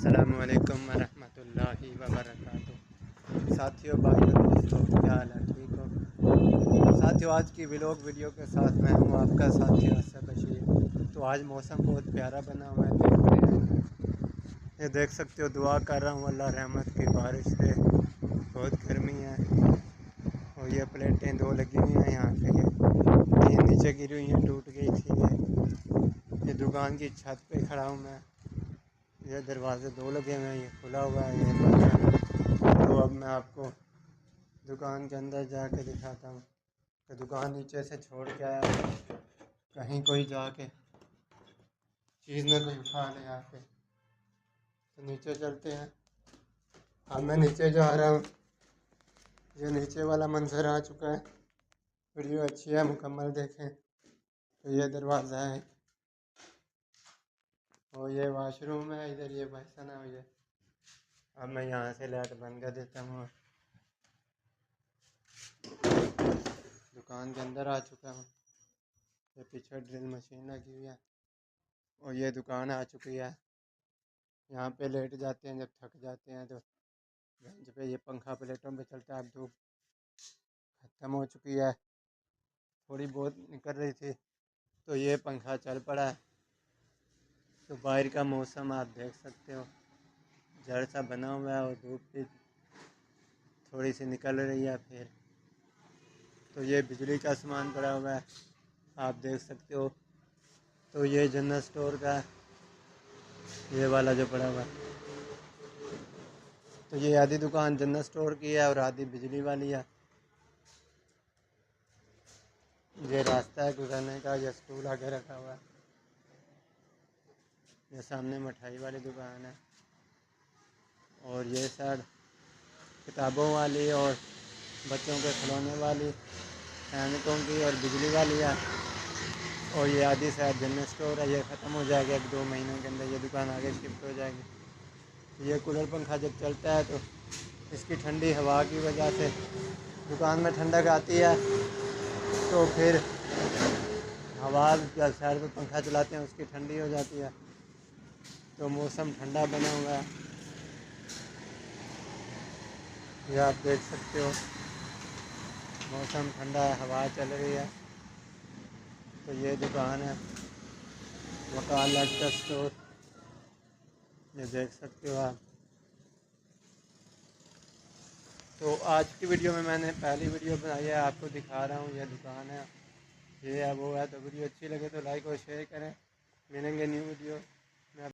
अस्सलामुअलैकुम वरहमतुल्लाहि वबरकातुहू। साथियों, भाइयों, दोस्तों, क्या हाल है? ठीक हो साथियों? आज की वीडियो के साथ मैं हूँ आपका साथी असद बशीर। तो आज मौसम बहुत प्यारा बना हुआ है, देखते हैं। ये देख सकते हो, दुआ कर रहा हूँ अल्लाह रहमत की बारिश से। बहुत गर्मी है और ये प्लेटें दो लगी हुई हैं यहाँ पे, ये नीचे गिरी हुई हैं, टूट गई थी। ये दुकान की छत पे खड़ा हूँ मैं। ये दरवाजे दो लगे हुए हैं, ये खुला हुआ है, ये बंद है। तो अब मैं आपको दुकान के अंदर जाके दिखाता हूँ कि दुकान नीचे से छोड़ के आया, कहीं कोई जाके चीज़ में कोई उठा ले आके। तो नीचे चलते हैं। अब मैं नीचे जा रहा हूँ। ये नीचे वाला मंजर आ चुका है। वीडियो अच्छी है, मुकम्मल देखें। तो ये दरवाज़ा है और ये वाशरूम है, इधर ये बहसन है। ये अब मैं यहाँ से लाइट बंद कर देता हूँ। दुकान के अंदर आ चुका हूँ। ये पीछे ड्रिल मशीन लगी हुई है और ये दुकान आ चुकी है। यहाँ पे लेट जाते हैं जब थक जाते हैं, तो बेंच पे ये पंखा प्लेटों पे चलता है। अब धूप ख़त्म हो चुकी है, थोड़ी बहुत निकल रही थी, तो ये पंखा चल पड़ा है। तो बाहर का मौसम आप देख सकते हो, जड़ सा बना हुआ है और धूप भी थोड़ी सी निकल रही है। फिर तो ये बिजली का सामान पड़ा हुआ है, आप देख सकते हो। तो ये जनरल स्टोर का ये वाला जो पड़ा हुआ है, तो ये आधी दुकान जनरल स्टोर की है और आधी बिजली वाली है। ये रास्ता है गुजरने का, ये स्टूल आगे रखा हुआ है। ये सामने मिठाई वाली दुकान है और ये साइड किताबों वाली और बच्चों के खिलौने वाली, सैनिकों की और बिजली वाली है। और ये आधी साइड जनरल स्टोर है। ये ख़त्म हो जाएगा 1-2 महीनों के अंदर, ये दुकान आगे शिफ्ट हो जाएगी। ये कूलर पंखा जब चलता है तो इसकी ठंडी हवा की वजह से दुकान में ठंडक आती है। तो फिर हवा जब साइड पर पंखा चलाते हैं उसकी ठंडी हो जाती है। तो मौसम ठंडा बना हुआ है, ये आप देख सकते हो। मौसम ठंडा है, हवा चल रही है। तो ये दुकान है वकालत का स्टोर, ये देख सकते हो आप। तो आज की वीडियो में मैंने पहली वीडियो बनाई है, आपको दिखा रहा हूँ। ये दुकान है, ये है, वो है। तो वीडियो अच्छी लगे तो लाइक और शेयर करें। मिलेंगे न्यू वीडियो।